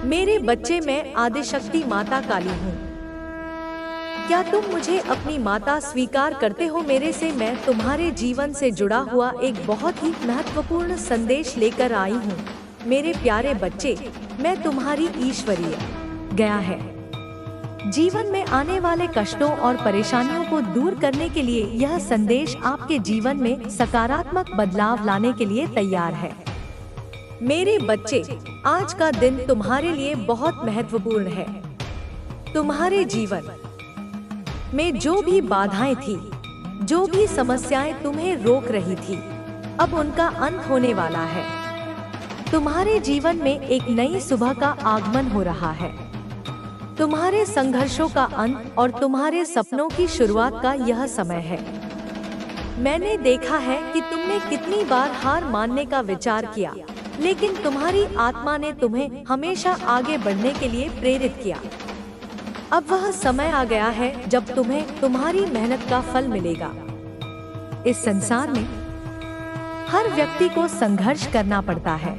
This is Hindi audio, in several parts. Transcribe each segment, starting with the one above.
मेरे बच्चे, मैं आदिशक्ति माता काली हूँ। क्या तुम मुझे अपनी माता स्वीकार करते हो? मेरे से मैं तुम्हारे जीवन से जुड़ा हुआ एक बहुत ही महत्वपूर्ण संदेश लेकर आई हूँ। मेरे प्यारे बच्चे, मैं तुम्हारी ईश्वरीय गया है। जीवन में आने वाले कष्टों और परेशानियों को दूर करने के लिए यह संदेश आपके जीवन में सकारात्मक बदलाव लाने के लिए तैयार है। मेरे बच्चे, आज का दिन तुम्हारे लिए बहुत महत्वपूर्ण है। तुम्हारे जीवन में जो भी बाधाएं थी, जो भी समस्याएं तुम्हें रोक रही थी, अब उनका अंत होने वाला है। तुम्हारे जीवन में एक नई सुबह का आगमन हो रहा है। तुम्हारे संघर्षों का अंत और तुम्हारे सपनों की शुरुआत का यह समय है। मैंने देखा है कि तुमने कितनी बार हार मानने का विचार किया, लेकिन तुम्हारी आत्मा ने तुम्हें हमेशा आगे बढ़ने के लिए प्रेरित किया। अब वह समय आ गया है जब तुम्हें तुम्हारी मेहनत का फल मिलेगा। इस संसार में हर व्यक्ति को संघर्ष करना पड़ता है।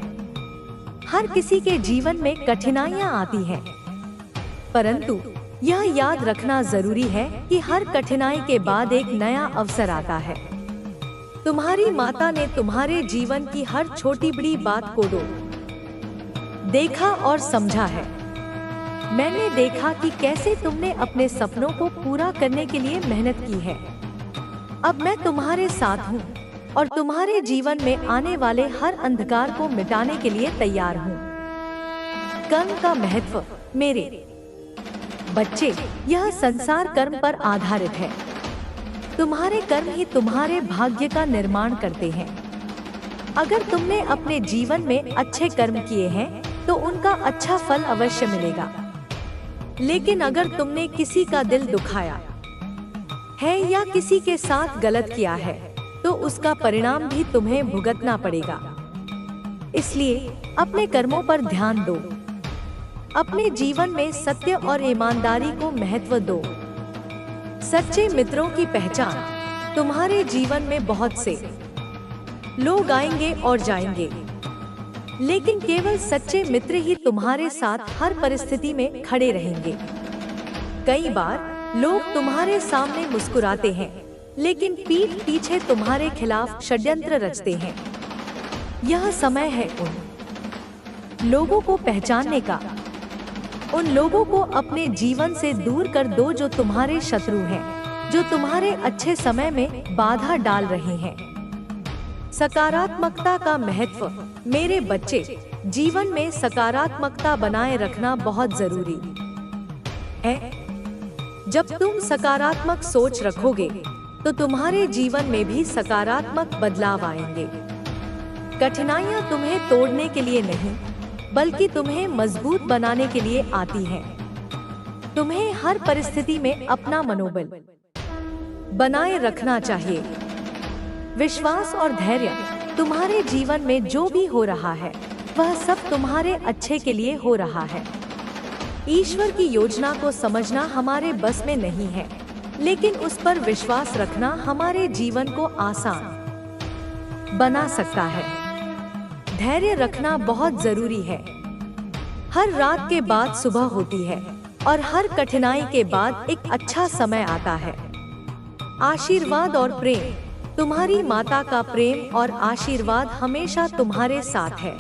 हर किसी के जीवन में कठिनाइयां आती हैं, परंतु यह याद रखना जरूरी है कि हर कठिनाई के बाद एक नया अवसर आता है। तुम्हारी माता ने तुम्हारे जीवन की हर छोटी बड़ी बात को देखा और समझा है। मैंने देखा कि कैसे तुमने अपने सपनों को पूरा करने के लिए मेहनत की है। अब मैं तुम्हारे साथ हूँ और तुम्हारे जीवन में आने वाले हर अंधकार को मिटाने के लिए तैयार हूँ। कर्म का महत्व। मेरे बच्चे, यह संसार कर्म पर आधारित है। तुम्हारे कर्म ही तुम्हारे भाग्य का निर्माण करते हैं। अगर तुमने अपने जीवन में अच्छे कर्म किए हैं तो उनका अच्छा फल अवश्य मिलेगा। लेकिन अगर तुमने किसी का दिल दुखाया है या किसी के साथ गलत किया है तो उसका परिणाम भी तुम्हें भुगतना पड़ेगा। इसलिए अपने कर्मों पर ध्यान दो। अपने जीवन में सत्य और ईमानदारी को महत्व दो। सच्चे मित्रों की पहचान। तुम्हारे जीवन में बहुत से लोग आएंगे और जाएंगे, लेकिन केवल सच्चे मित्र ही तुम्हारे साथ हर परिस्थिति में खड़े रहेंगे। कई बार लोग तुम्हारे सामने मुस्कुराते हैं, लेकिन पीठ पीछे तुम्हारे खिलाफ षड्यंत्र रचते हैं। यह समय है उन लोगों को पहचानने का। उन लोगों को अपने जीवन से दूर कर दो जो तुम्हारे शत्रु हैं, जो तुम्हारे अच्छे समय में बाधा डाल रहे हैं। सकारात्मकता का महत्व। मेरे बच्चे, जीवन में सकारात्मकता बनाए रखना बहुत जरूरी है। जब तुम सकारात्मक सोच रखोगे तो तुम्हारे जीवन में भी सकारात्मक बदलाव आएंगे। कठिनाइयां तुम्हें तोड़ने के लिए नहीं, बल्कि तुम्हें मजबूत बनाने के लिए आती हैं। तुम्हें हर परिस्थिति में अपना मनोबल बनाए रखना चाहिए। विश्वास और धैर्य। तुम्हारे जीवन में जो भी हो रहा है वह सब तुम्हारे अच्छे के लिए हो रहा है। ईश्वर की योजना को समझना हमारे बस में नहीं है, लेकिन उस पर विश्वास रखना हमारे जीवन को आसान बना सकता है। धैर्य रखना बहुत जरूरी है। हर रात के बाद सुबह होती है और हर कठिनाई के बाद एक अच्छा समय आता है। आशीर्वाद और प्रेम। तुम्हारी माता का प्रेम और आशीर्वाद हमेशा तुम्हारे साथ है।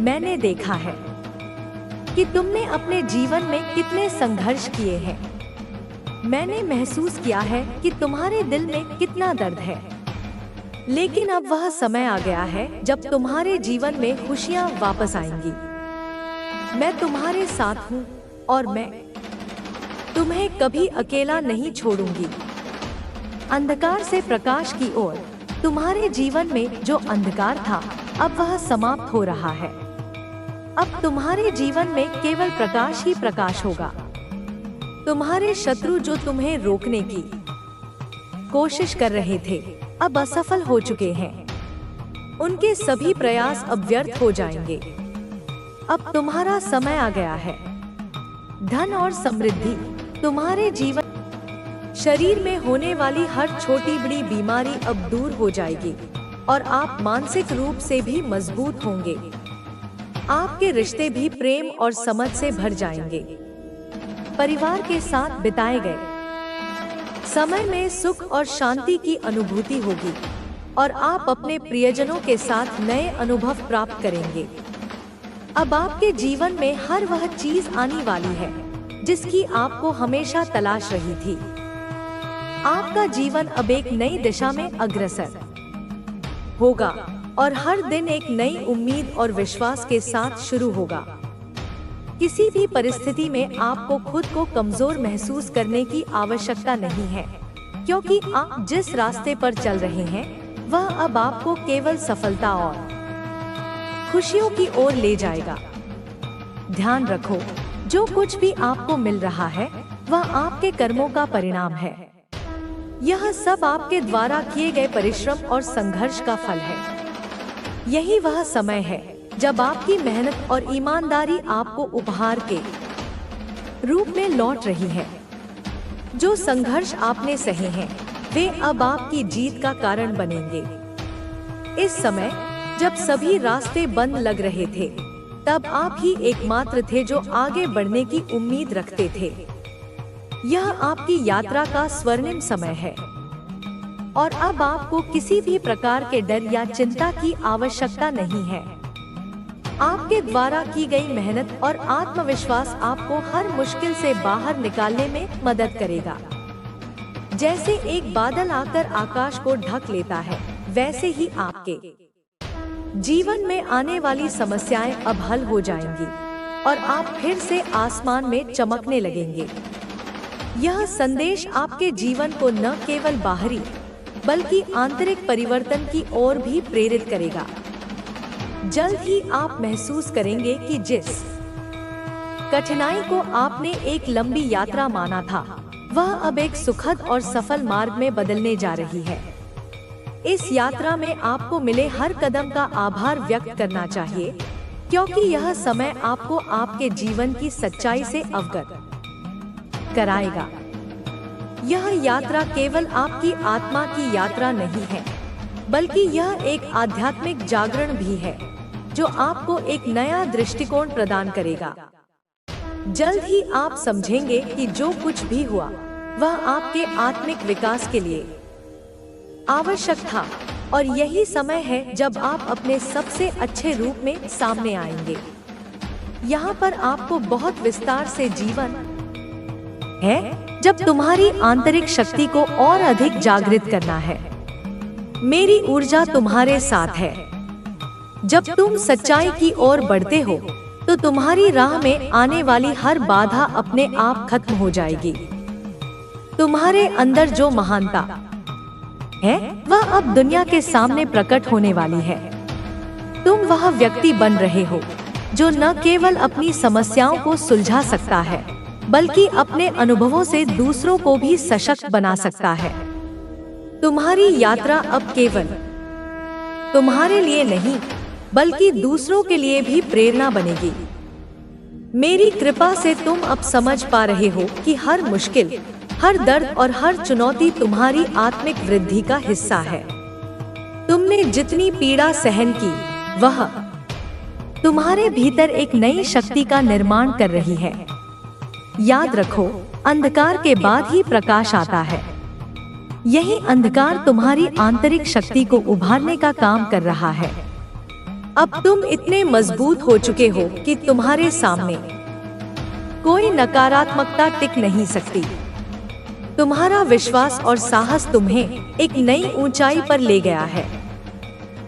मैंने देखा है कि तुमने अपने जीवन में कितने संघर्ष किए हैं। मैंने महसूस किया है कि तुम्हारे दिल में कितना दर्द है, लेकिन अब वह समय आ गया है जब तुम्हारे जीवन में खुशियां वापस आएंगी। मैं तुम्हारे साथ हूँ और मैं तुम्हें कभी अकेला नहीं छोड़ूंगी। अंधकार से प्रकाश की ओर। तुम्हारे जीवन में जो अंधकार था अब वह समाप्त हो रहा है। अब तुम्हारे जीवन में केवल प्रकाश ही प्रकाश होगा। तुम्हारे शत्रु जो तुम्हें रोकने की कोशिश कर रहे थे अब असफल हो चुके हैं। उनके सभी प्रयास अब व्यर्थ हो जाएंगे। अब तुम्हारा समय आ गया है। धन और समृद्धि। तुम्हारे जीवन शरीर में होने वाली हर छोटी बड़ी बीमारी अब दूर हो जाएगी और आप मानसिक रूप से भी मजबूत होंगे। आपके रिश्ते भी प्रेम और समझ से भर जाएंगे। परिवार के साथ बिताए गए समय में सुख और शांति की अनुभूति होगी और आप अपने प्रियजनों के साथ नए अनुभव प्राप्त करेंगे। अब आपके जीवन में हर वह चीज आने वाली है जिसकी आपको हमेशा तलाश रही थी। आपका जीवन अब एक नई दिशा में अग्रसर होगा और हर दिन एक नई उम्मीद और विश्वास के साथ शुरू होगा। किसी भी परिस्थिति में आपको खुद को कमजोर महसूस करने की आवश्यकता नहीं है, क्योंकि आप जिस रास्ते पर चल रहे हैं वह अब आपको केवल सफलता और खुशियों की ओर ले जाएगा। ध्यान रखो, जो कुछ भी आपको मिल रहा है वह आपके कर्मों का परिणाम है। यह सब आपके द्वारा किए गए परिश्रम और संघर्ष का फल है। यही वह समय है जब आपकी मेहनत और ईमानदारी आपको उपहार के रूप में लौट रही है। जो संघर्ष आपने सहे हैं वे अब आपकी जीत का कारण बनेंगे। इस समय जब सभी रास्ते बंद लग रहे थे, तब आप ही एकमात्र थे जो आगे बढ़ने की उम्मीद रखते थे। यह आपकी यात्रा का स्वर्णिम समय है और अब आपको किसी भी प्रकार के डर या चिंता की आवश्यकता नहीं है। आपके द्वारा की गई मेहनत और आत्मविश्वास आपको हर मुश्किल से बाहर निकालने में मदद करेगा। जैसे एक बादल आकर आकाश को ढक लेता है, वैसे ही आपके जीवन में आने वाली समस्याएं अब हल हो जाएंगी और आप फिर से आसमान में चमकने लगेंगे। यह संदेश आपके जीवन को न केवल बाहरी बल्कि आंतरिक परिवर्तन की ओर भी प्रेरित करेगा। जल्द ही आप महसूस करेंगे कि जिस कठिनाई को आपने एक लंबी यात्रा माना था, वह अब एक सुखद और सफल मार्ग में बदलने जा रही है। इस यात्रा में आपको मिले हर कदम का आभार व्यक्त करना चाहिए, क्योंकि यह समय आपको आपके जीवन की सच्चाई से अवगत कराएगा। यह यात्रा केवल आपकी आत्मा की यात्रा नहीं है, बल्कि यह एक आध्यात्मिक जागरण भी है जो आपको एक नया दृष्टिकोण प्रदान करेगा। जल्द ही आप समझेंगे कि जो कुछ भी हुआ वह आपके आत्मिक विकास के लिए आवश्यक था और यही समय है जब आप अपने सबसे अच्छे रूप में सामने आएंगे। यहाँ पर आपको बहुत विस्तार से जीवन है जब तुम्हारी आंतरिक शक्ति को और अधिक जागृत करना है। मेरी ऊर्जा तुम्हारे साथ है। जब तुम सच्चाई की ओर बढ़ते हो तो तुम्हारी राह में आने वाली हर बाधा अपने आप खत्म हो जाएगी। तुम्हारे अंदर जो महानता है वह अब दुनिया के सामने प्रकट होने वाली है। तुम वह व्यक्ति बन रहे हो जो न केवल अपनी समस्याओं को सुलझा सकता है, बल्कि अपने अनुभवों से दूसरों को भी सशक्त बना सकता है। तुम्हारी यात्रा अब केवल तुम्हारे लिए नहीं, बल्कि दूसरों के लिए भी प्रेरणा बनेगी। मेरी कृपा से तुम अब समझ पा रहे हो कि हर मुश्किल, हर दर्द और हर चुनौती तुम्हारी आत्मिक वृद्धि का हिस्सा है। तुमने जितनी पीड़ा सहन की, वह तुम्हारे भीतर एक नई शक्ति का निर्माण कर रही है। याद रखो, अंधकार के बाद ही प्रकाश आता है। यही अंधकार तुम्हारी आंतरिक शक्ति को उभारने का काम कर रहा है। अब तुम इतने मजबूत हो चुके हो कि तुम्हारे सामने कोई नकारात्मकता टिक नहीं सकती। तुम्हारा विश्वास और साहस तुम्हें एक नई ऊंचाई पर ले गया है।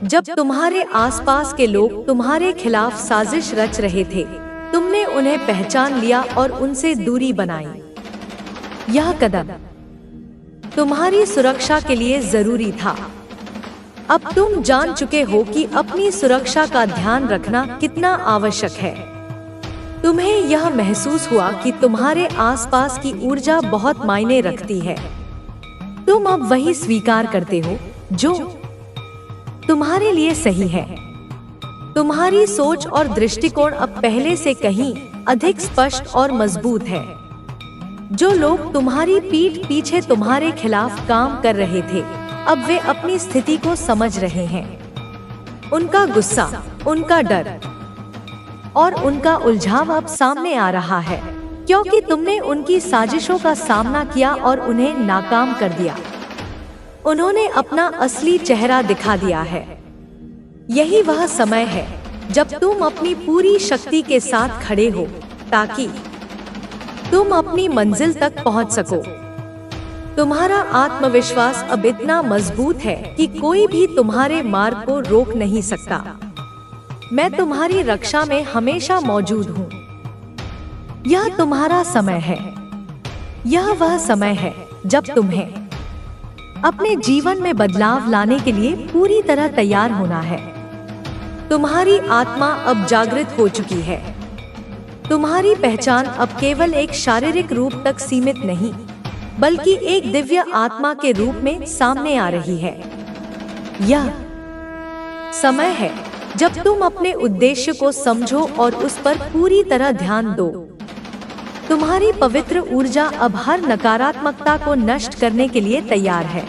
जब तुम्हारे आसपास के लोग तुम्हारे खिलाफ साजिश रच रहे थे, तुमने उन्हें पहचान लिया और उनसे दूरी बनाई। यह कदम तुम्हारी सुरक्षा के लिए जरूरी था। अब तुम जान चुके हो कि अपनी सुरक्षा का ध्यान रखना कितना आवश्यक है। तुम्हें यह महसूस हुआ कि तुम्हारे आसपास की ऊर्जा बहुत मायने रखती है। तुम अब वही स्वीकार करते हो जो तुम्हारे लिए सही है। तुम्हारी सोच और दृष्टिकोण अब पहले से कहीं अधिक स्पष्ट और मजबूत है। जो लोग तुम्हारी पीठ पीछे तुम्हारे खिलाफ काम कर रहे थे, अब वे अपनी स्थिति को समझ रहे हैं। उनका गुस्सा, उनका डर और उनका उलझाव अब सामने आ रहा है, क्योंकि तुमने उनकी साजिशों का सामना किया और उन्हें नाकाम कर दिया। उन्होंने अपना असली चेहरा दिखा दिया है। यही वह समय है जब तुम अपनी पूरी शक्ति के साथ खड़े हो, ताकि तुम अपनी मंजिल तक पहुंच सको। तुम्हारा आत्मविश्वास अब इतना मजबूत है कि कोई भी तुम्हारे मार्ग को रोक नहीं सकता। मैं तुम्हारी रक्षा में हमेशा मौजूद हूँ। यह तुम्हारा समय है। यह वह समय है जब तुम्हें अपने जीवन में बदलाव लाने के लिए पूरी तरह तैयार होना है। तुम्हारी आत्मा अब जागृत हो चुकी है। तुम्हारी पहचान अब केवल एक शारीरिक रूप तक सीमित नहीं, बल्कि एक दिव्य आत्मा के रूप में सामने आ रही है। यह समय है जब तुम अपने उद्देश्य को समझो और उस पर पूरी तरह ध्यान दो। तुम्हारी पवित्र ऊर्जा अब हर नकारात्मकता को नष्ट करने के लिए तैयार है।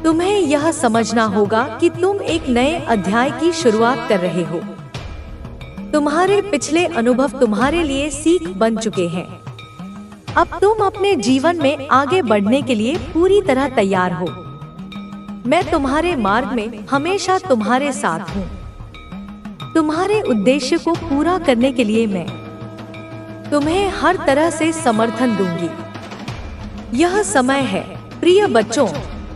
तुम्हें यह समझना होगा कि तुम एक नए अध्याय की शुरुआत कर रहे हो। तुम्हारे पिछले अनुभव तुम्हारे लिए सीख बन चुके हैं। अब तुम अपने जीवन में आगे बढ़ने के लिए पूरी तरह तैयार हो। मैं तुम्हारे मार्ग में हमेशा तुम्हारे साथ हूँ। तुम्हारे उद्देश्य को पूरा करने के लिए मैं तुम्हें हर तरह से समर्थन दूंगी। यह समय है, प्रिय बच्चों,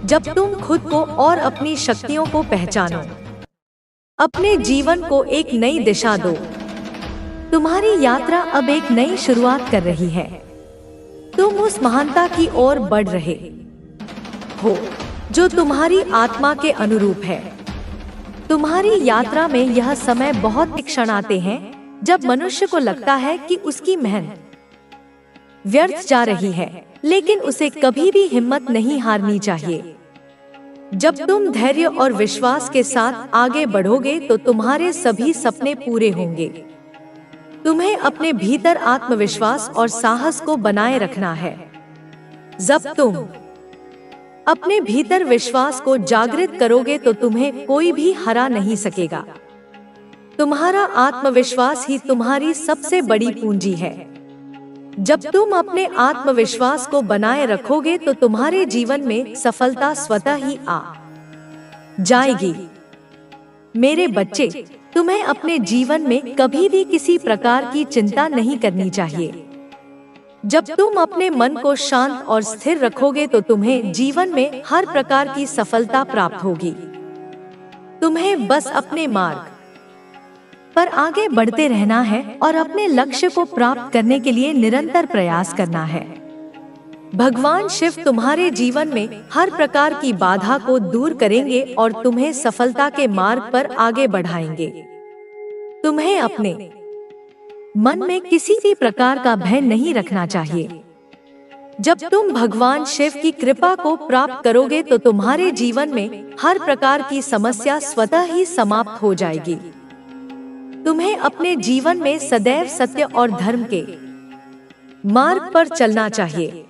जब तुम खुद को और अपनी शक्तियों को पहचानो। अपने जीवन को एक नई दिशा दो। तुम्हारी यात्रा अब एक नई शुरुआत कर रही है। तुम उस महानता की ओर बढ़ रहे हो जो तुम्हारी आत्मा के अनुरूप है। तुम्हारी यात्रा में यह समय बहुत क्षण आते हैं जब मनुष्य को लगता है कि उसकी मेहनत व्यर्थ जा रही है, लेकिन उसे कभी भी हिम्मत नहीं हारनी चाहिए। जब तुम धैर्य और विश्वास के साथ आगे बढ़ोगे तो तुम्हारे सभी सपने पूरे होंगे। तुम्हें अपने भीतर आत्मविश्वास और साहस को बनाए रखना है। जब तुम अपने भीतर विश्वास को जागृत करोगे तो तुम्हें कोई भी हरा नहीं सकेगा। तुम्हारा आत्मविश्वास ही तुम्हारी सबसे बड़ी पूंजी है। जब तुम अपने आत्मविश्वास को बनाए रखोगे तो तुम्हारे जीवन में सफलता स्वतः ही आ जाएगी। मेरे बच्चे, तुम्हें अपने जीवन में कभी भी किसी प्रकार की चिंता नहीं करनी चाहिए। जब तुम अपने मन को शांत और स्थिर रखोगे तो तुम्हें जीवन में हर प्रकार की सफलता प्राप्त होगी। तुम्हें बस अपने मार्ग पर आगे बढ़ते रहना है और अपने लक्ष्य को प्राप्त करने के लिए निरंतर प्रयास करना है। भगवान शिव तुम्हारे जीवन में हर प्रकार की बाधा को दूर करेंगे और तुम्हें सफलता के मार्ग पर आगे बढ़ाएंगे। तुम्हें अपने मन में किसी भी प्रकार का भय नहीं रखना चाहिए। जब तुम भगवान शिव की कृपा को प्राप्त करोगे तो तुम्हारे जीवन में हर प्रकार की समस्या स्वतः ही समाप्त हो जाएगी। तुम्हें अपने जीवन में सदैव सत्य और धर्म के मार्ग पर चलना चाहिए।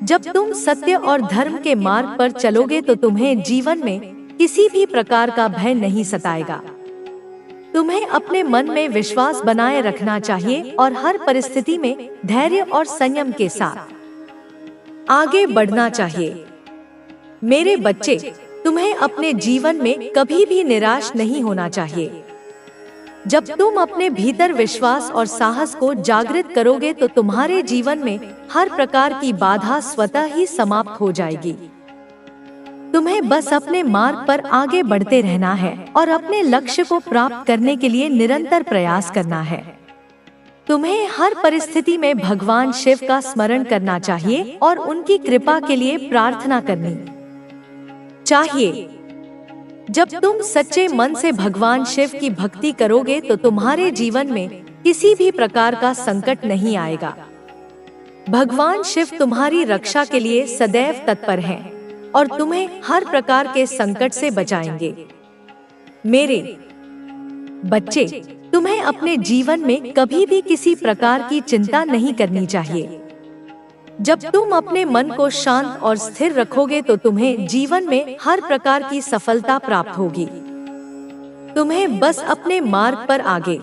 जब तुम सत्य और धर्म के मार्ग पर चलोगे तो तुम्हें जीवन में किसी भी प्रकार का भय नहीं सताएगा। तुम्हें अपने मन में विश्वास बनाए रखना चाहिए और हर परिस्थिति में धैर्य और संयम के साथ आगे बढ़ना चाहिए। मेरे बच्चे, तुम्हें अपने जीवन में कभी भी निराश नहीं होना चाहिए। जब तुम अपने भीतर विश्वास और साहस को जागृत करोगे तो तुम्हारे जीवन में हर प्रकार की बाधा स्वतः ही समाप्त हो जाएगी। तुम्हें बस अपने मार्ग पर आगे बढ़ते रहना है और अपने लक्ष्य को प्राप्त करने के लिए निरंतर प्रयास करना है। तुम्हें हर परिस्थिति में भगवान शिव का स्मरण करना चाहिए और उनकी कृपा के लिए प्रार्थना करनी चाहिए। जब तुम सच्चे मन से भगवान शिव की भक्ति करोगे तो तुम्हारे जीवन में किसी भी प्रकार का संकट नहीं आएगा। भगवान शिव तुम्हारी रक्षा के लिए सदैव तत्पर हैं और तुम्हें हर प्रकार के संकट से बचाएंगे। मेरे बच्चे, तुम्हें अपने जीवन में कभी भी किसी प्रकार की चिंता नहीं करनी चाहिए। जब तुम अपने मन को शांत और स्थिर रखोगे तो तुम्हें जीवन में हर प्रकार की सफलता प्राप्त होगी। तुम्हें बस अपने मार्ग पर आगे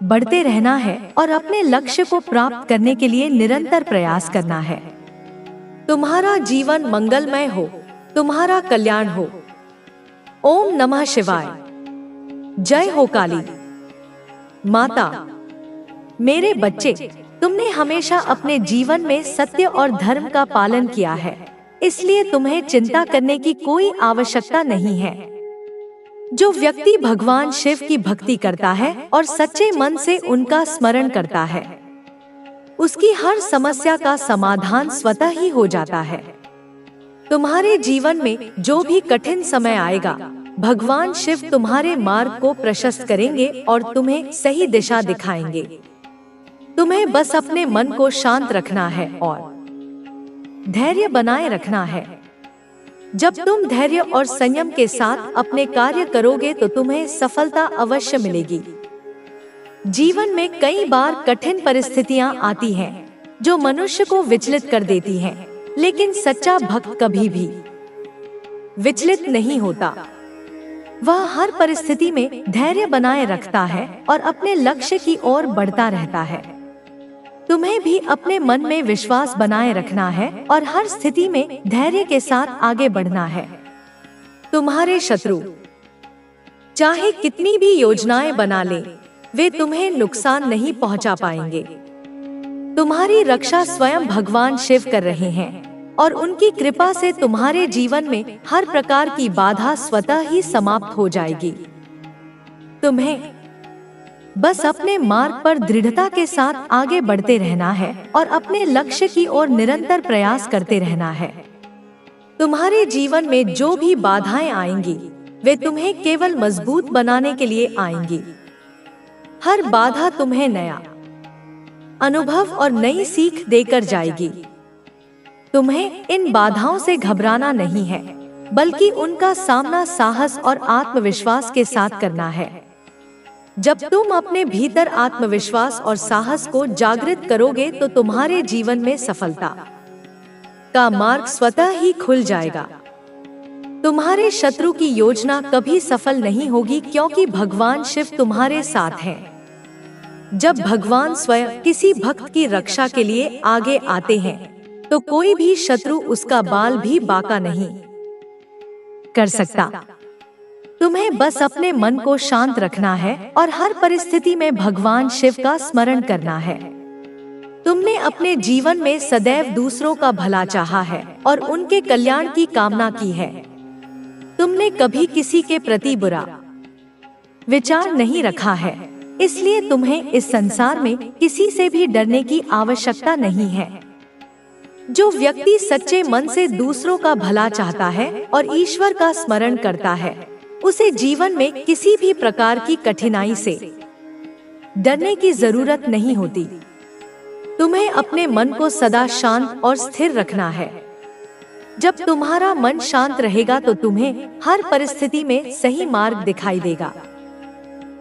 बढ़ते रहना है और अपने लक्ष्य को प्राप्त करने के लिए निरंतर प्रयास करना है। तुम्हारा जीवन मंगलमय हो, तुम्हारा कल्याण हो। ओम नमः शिवाय। जय हो काली माता। मेरे बच्चे, तुमने हमेशा अपने जीवन में सत्य और धर्म का पालन किया है, इसलिए तुम्हें चिंता करने की कोई आवश्यकता नहीं है। जो व्यक्ति भगवान शिव की भक्ति करता है और सच्चे मन से उनका स्मरण करता है, उसकी हर समस्या का समाधान स्वतः ही हो जाता है। तुम्हारे जीवन में जो भी कठिन समय आएगा, भगवान शिव तुम्हारे मार्ग को प्रशस्त करेंगे और तुम्हें सही दिशा दिखाएंगे। तुम्हें बस अपने मन को शांत रखना है और धैर्य बनाए रखना है। जब तुम धैर्य और संयम के साथ अपने कार्य करोगे तो तुम्हें सफलता अवश्य मिलेगी। जीवन में कई बार कठिन परिस्थितियां आती हैं, जो मनुष्य को विचलित कर देती हैं, लेकिन सच्चा भक्त कभी भी विचलित नहीं होता। वह हर परिस्थिति में धैर्य बनाए रखता है और अपने लक्ष्य की ओर बढ़ता रहता है। तुम्हें भी अपने मन में विश्वास बनाए रखना है और हर स्थिति में धैर्य के साथ आगे बढ़ना है। तुम्हारे शत्रु चाहे कितनी भी योजनाएं बना लें, वे तुम्हें नुकसान नहीं पहुंचा पाएंगे। तुम्हारी रक्षा स्वयं भगवान शिव कर रहे हैं और उनकी कृपा से तुम्हारे जीवन में हर प्रकार की बाधा स्वतः ही समाप्त हो जाएगी। तुम्हें बस अपने मार्ग पर दृढ़ता के साथ आगे बढ़ते रहना है और अपने लक्ष्य की ओर निरंतर प्रयास करते रहना है। तुम्हारे जीवन में जो भी बाधाएं आएंगी, वे तुम्हें केवल मजबूत बनाने के लिए आएंगी। हर बाधा तुम्हें नया अनुभव और नई सीख देकर जाएगी। तुम्हें इन बाधाओं से घबराना नहीं है, बल्कि उनका सामना साहस और आत्मविश्वास के साथ करना है। जब तुम अपने भीतर आत्मविश्वास और साहस को जागृत करोगे तो तुम्हारे जीवन में सफलता का मार्ग स्वतः ही खुल जाएगा। तुम्हारे शत्रु की योजना कभी सफल नहीं होगी, क्योंकि भगवान शिव तुम्हारे साथ हैं। जब भगवान स्वयं किसी भक्त की रक्षा के लिए आगे आते हैं, तो कोई भी शत्रु उसका बाल भी बांका नहीं कर सकता। तुम्हें बस अपने मन को शांत रखना है और हर परिस्थिति में भगवान शिव का स्मरण करना है। तुमने अपने जीवन में सदैव दूसरों का भला चाहा है और उनके कल्याण की कामना की है। तुमने कभी किसी के प्रति बुरा विचार नहीं रखा है, इसलिए तुम्हें इस संसार में किसी से भी डरने की आवश्यकता नहीं है। जो व्यक्ति सच्चे मन से दूसरों का भला चाहता है और ईश्वर का स्मरण करता है, उसे जीवन में किसी भी प्रकार की कठिनाई से डरने की जरूरत नहीं होती। तुम्हें अपने मन को सदा शांत और स्थिर रखना है। जब तुम्हारा मन शांत रहेगा तो तुम्हें हर परिस्थिति में सही मार्ग दिखाई देगा।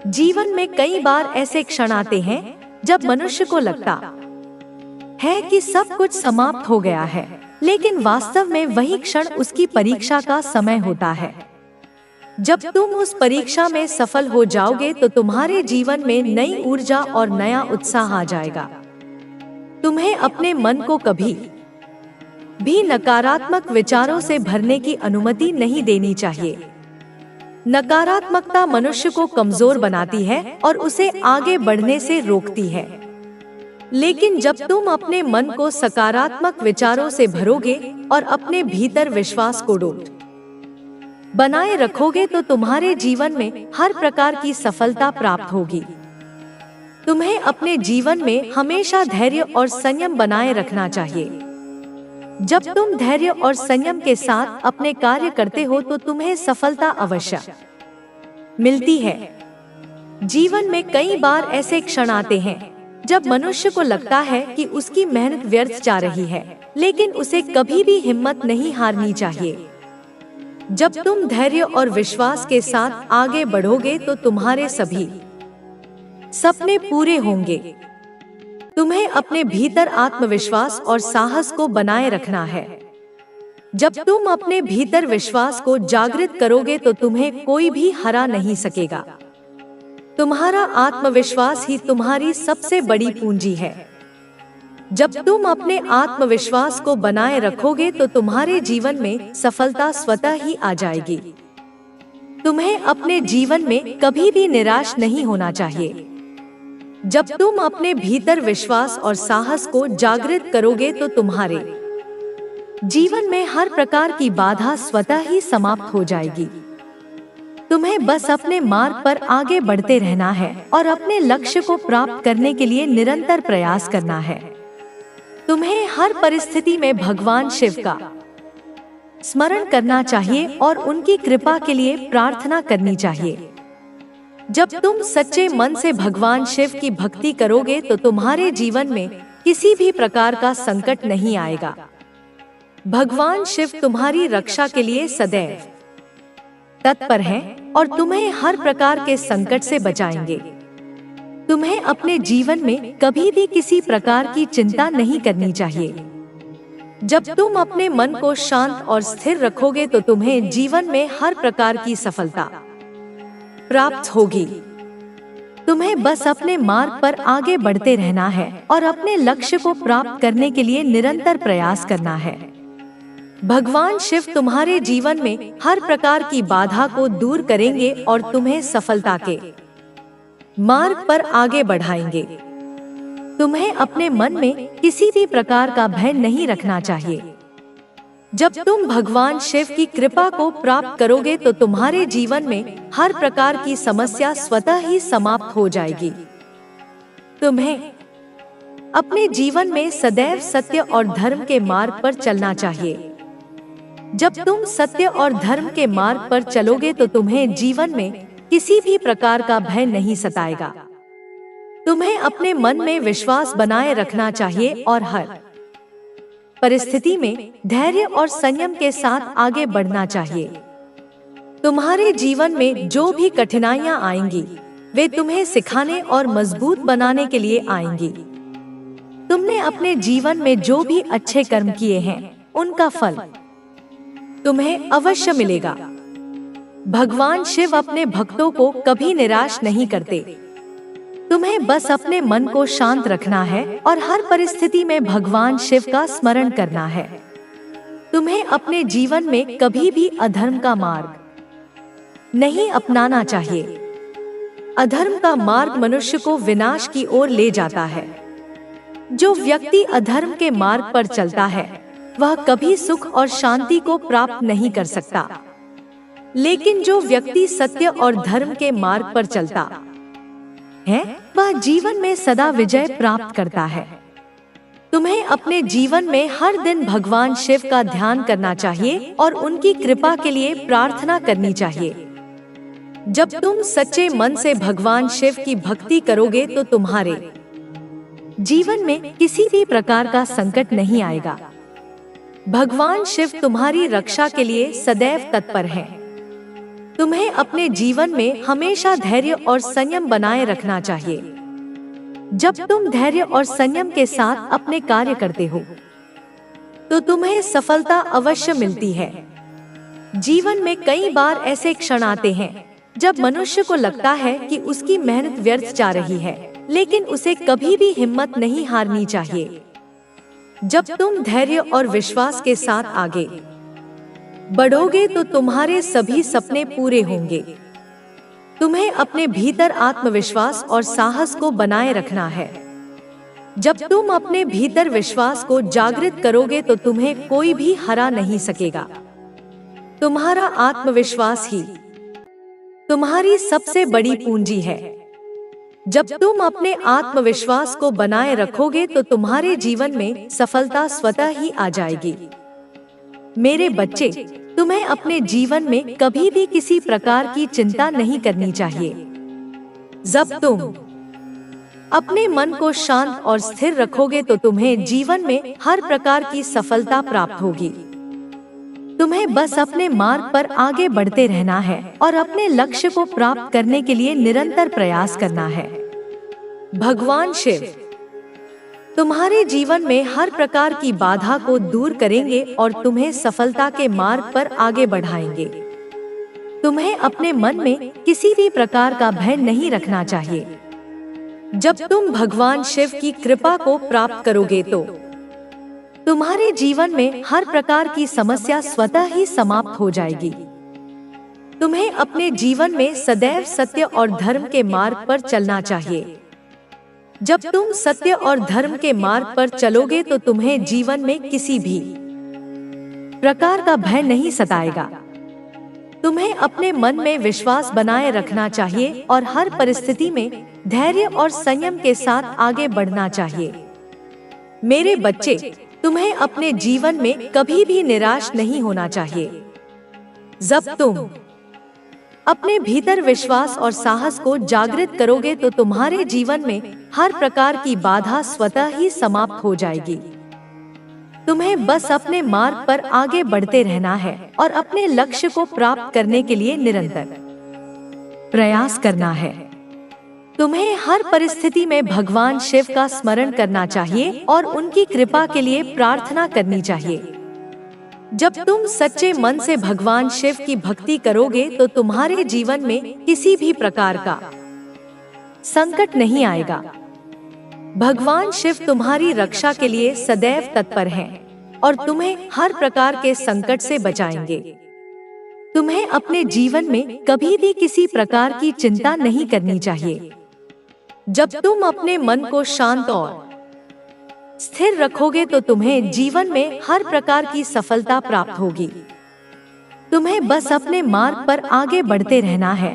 जीवन में कई बार ऐसे क्षण आते हैं जब मनुष्य को लगता है कि सब कुछ समाप्त हो गया है, लेकिन वास्तव में वही क्षण उसकी परीक्षा का समय होता है। जब तुम उस परीक्षा में सफल हो जाओगे तो तुम्हारे जीवन में नई ऊर्जा और नया उत्साह आ जाएगा। तुम्हें अपने मन को कभी भी नकारात्मक विचारों से भरने की अनुमति नहीं देनी चाहिए। नकारात्मकता मनुष्य को कमजोर बनाती है और उसे आगे बढ़ने से रोकती है। लेकिन जब तुम अपने मन को सकारात्मक विचारों से भरोगे और अपने भीतर विश्वास को अटूट बनाए रखोगे तो तुम्हारे जीवन में हर प्रकार की सफलता प्राप्त होगी। तुम्हें अपने जीवन में हमेशा धैर्य और संयम बनाए रखना चाहिए। जब तुम धैर्य और संयम के साथ अपने कार्य करते हो तो तुम्हें सफलता अवश्य मिलती है। जीवन में कई बार ऐसे क्षण आते हैं जब मनुष्य को लगता है कि उसकी मेहनत व्यर्थ जा रही है, लेकिन उसे कभी भी हिम्मत नहीं हारनी चाहिए। जब तुम धैर्य और विश्वास के साथ आगे बढ़ोगे तो तुम्हारे सभी सपने पूरे होंगे। तुम्हें अपने भीतर आत्मविश्वास और साहस को बनाए रखना है। जब तुम अपने भीतर विश्वास को जागृत करोगे तो तुम्हें कोई भी हरा नहीं सकेगा। तुम्हारा आत्मविश्वास ही तुम्हारी सबसे बड़ी पूंजी है। जब तुम अपने आत्मविश्वास को बनाए रखोगे तो तुम्हारे जीवन में सफलता स्वतः ही आ जाएगी। तुम्हें अपने जीवन में कभी भी निराश नहीं होना चाहिए। जब तुम अपने भीतर विश्वास और साहस को जागृत करोगे तो तुम्हारे जीवन में हर प्रकार की बाधा स्वतः ही समाप्त हो जाएगी। तुम्हें बस अपने मार्ग पर आगे बढ़ते रहना है और अपने लक्ष्य को प्राप्त करने के लिए निरंतर प्रयास करना है। तुम्हें हर परिस्थिति में भगवान शिव का स्मरण करना चाहिए और उनकी कृपा के लिए प्रार्थना करनी चाहिए। जब तुम सच्चे मन से भगवान शिव की भक्ति करोगे तो तुम्हारे जीवन में किसी भी प्रकार का संकट नहीं आएगा। भगवान शिव तुम्हारी रक्षा के लिए सदैव तत्पर हैं और तुम्हें हर प्रकार के संकट से बचाएंगे। तुम्हें अपने जीवन में कभी भी किसी प्रकार की चिंता नहीं करनी चाहिए। जब तुम अपने मन को शांत और स्थिर रखोगे तो तुम्हें जीवन में हर प्रकार की सफलता प्राप्त होगी। तुम्हें बस अपने मार्ग पर आगे बढ़ते रहना है और अपने लक्ष्य को प्राप्त करने के लिए निरंतर प्रयास करना है। भगवान शिव तुम्हारे जीवन में हर प्रकार की बाधा को दूर करेंगे और तुम्हें सफलता के मार्ग पर आगे बढ़ाएंगे। तुम्हें अपने मन में किसी भी प्रकार का भय नहीं रखना चाहिए। जब तुम भगवान शिव की कृपा को प्राप्त करोगे तो तुम्हारे जीवन में हर प्रकार की समस्या स्वतः ही समाप्त हो जाएगी। तुम्हें अपने जीवन में सदैव सत्य और धर्म के मार्ग पर चलना चाहिए। जब तुम सत्य और धर्म के मार्ग पर चलोगे तो तुम्हें जीवन में किसी भी प्रकार का भय नहीं सताएगा। तुम्हें अपने मन में विश्वास बनाए रखना चाहिए और हर परिस्थिति में धैर्य और संयम के साथ आगे बढ़ना चाहिए। तुम्हारे जीवन में जो भी कठिनाइयां आएंगी वे तुम्हें सिखाने और मजबूत बनाने के लिए आएंगी। तुमने अपने जीवन में जो भी अच्छे कर्म किए हैं उनका फल तुम्हें अवश्य मिलेगा। भगवान शिव अपने भक्तों को कभी निराश नहीं करते। तुम्हें बस अपने मन को शांत रखना है और हर परिस्थिति में भगवान शिव का स्मरण करना है। तुम्हें अपने जीवन में कभी भी अधर्म का मार्ग नहीं अपनाना चाहिए। अधर्म का मार्ग मनुष्य को विनाश की ओर ले जाता है। जो व्यक्ति अधर्म के मार्ग पर चलता है वह कभी सुख और शांति को प्राप्त नहीं कर सकता, लेकिन जो व्यक्ति सत्य और धर्म के मार्ग पर चलता है वह जीवन में सदा विजय प्राप्त करता है। तुम्हें अपने जीवन में हर दिन भगवान शिव का ध्यान करना चाहिए और उनकी कृपा के लिए प्रार्थना करनी चाहिए। जब तुम सच्चे मन से भगवान शिव की भक्ति करोगे तो तुम्हारे जीवन में किसी भी प्रकार का संकट नहीं आएगा। भगवान शिव तुम्हारी रक्षा के लिए सदैव तत्पर हैं। तुम्हें अपने जीवन में हमेशा धैर्य और संयम बनाए रखना चाहिए। जब तुम धैर्य और संयम के साथ अपने कार्य करते हो तो तुम्हें सफलता अवश्य मिलती है। जीवन में कई बार ऐसे क्षण आते हैं जब मनुष्य को लगता है कि उसकी मेहनत व्यर्थ जा रही है, लेकिन उसे कभी भी हिम्मत नहीं हारनी चाहिए। जब तुम धैर्य और विश्वास के साथ आगे बढ़ोगे तो तुम्हारे सभी सपने पूरे होंगे। तुम्हें अपने भीतर आत्मविश्वास और साहस को बनाए रखना है। जब तुम अपने भीतर विश्वास को जागृत करोगे तो तुम्हें कोई भी हरा नहीं सकेगा। तुम्हारा आत्मविश्वास ही तुम्हारी सबसे बड़ी पूंजी है। जब तुम अपने आत्मविश्वास को बनाए रखोगे तो तुम्हारे जीवन में सफलता स्वतः ही आ जाएगी। मेरे बच्चे, तुम्हें अपने जीवन में कभी भी किसी प्रकार की चिंता नहीं करनी चाहिए। जब तुम अपने मन को शांत और स्थिर रखोगे तो तुम्हें जीवन में हर प्रकार की सफलता प्राप्त होगी। तुम्हें बस अपने मार्ग पर आगे बढ़ते रहना है और अपने लक्ष्य को प्राप्त करने के लिए निरंतर प्रयास करना है। भगवान शिव तुम्हारे जीवन में हर प्रकार की बाधा को दूर करेंगे और तुम्हें सफलता के मार्ग पर आगे बढ़ाएंगे। तुम्हें अपने मन में किसी भी प्रकार का भय नहीं रखना चाहिए। जब तुम भगवान शिव की कृपा को प्राप्त करोगे तो तुम्हारे जीवन में हर प्रकार की समस्या स्वतः ही समाप्त हो जाएगी। तुम्हें अपने जीवन में सदैव सत्य और धर्म के मार्ग पर चलना चाहिए। जब तुम सत्य और धर्म के मार्ग पर चलोगे तो तुम्हें जीवन में किसी भी प्रकार का भय नहीं सताएगा। तुम्हें अपने मन में विश्वास बनाए रखना चाहिए और हर परिस्थिति में धैर्य और संयम के साथ आगे बढ़ना चाहिए। मेरे बच्चे, तुम्हें अपने जीवन में कभी भी निराश नहीं होना चाहिए। जब तुम अपने भीतर विश्वास और साहस को जागृत करोगे तो तुम्हारे जीवन में हर प्रकार की बाधा स्वतः ही समाप्त हो जाएगी। तुम्हें बस अपने मार्ग पर आगे बढ़ते रहना है और अपने लक्ष्य को प्राप्त करने के लिए निरंतर प्रयास करना है। तुम्हें हर परिस्थिति में भगवान शिव का स्मरण करना चाहिए और उनकी कृपा के लिए प्रार्थना करनी चाहिए। जब तुम सच्चे मन से भगवान शिव की भक्ति करोगे तो तुम्हारे जीवन में किसी भी प्रकार का संकट नहीं आएगा। भगवान शिव तुम्हारी रक्षा के लिए सदैव तत्पर हैं और तुम्हें हर प्रकार के संकट से बचाएंगे। तुम्हें अपने जीवन में कभी भी किसी प्रकार की चिंता नहीं करनी चाहिए। जब तुम अपने मन को शांत और स्थिर रखोगे तो तुम्हें जीवन में हर प्रकार की सफलता प्राप्त होगी। तुम्हें बस अपने मार्ग पर आगे बढ़ते रहना है।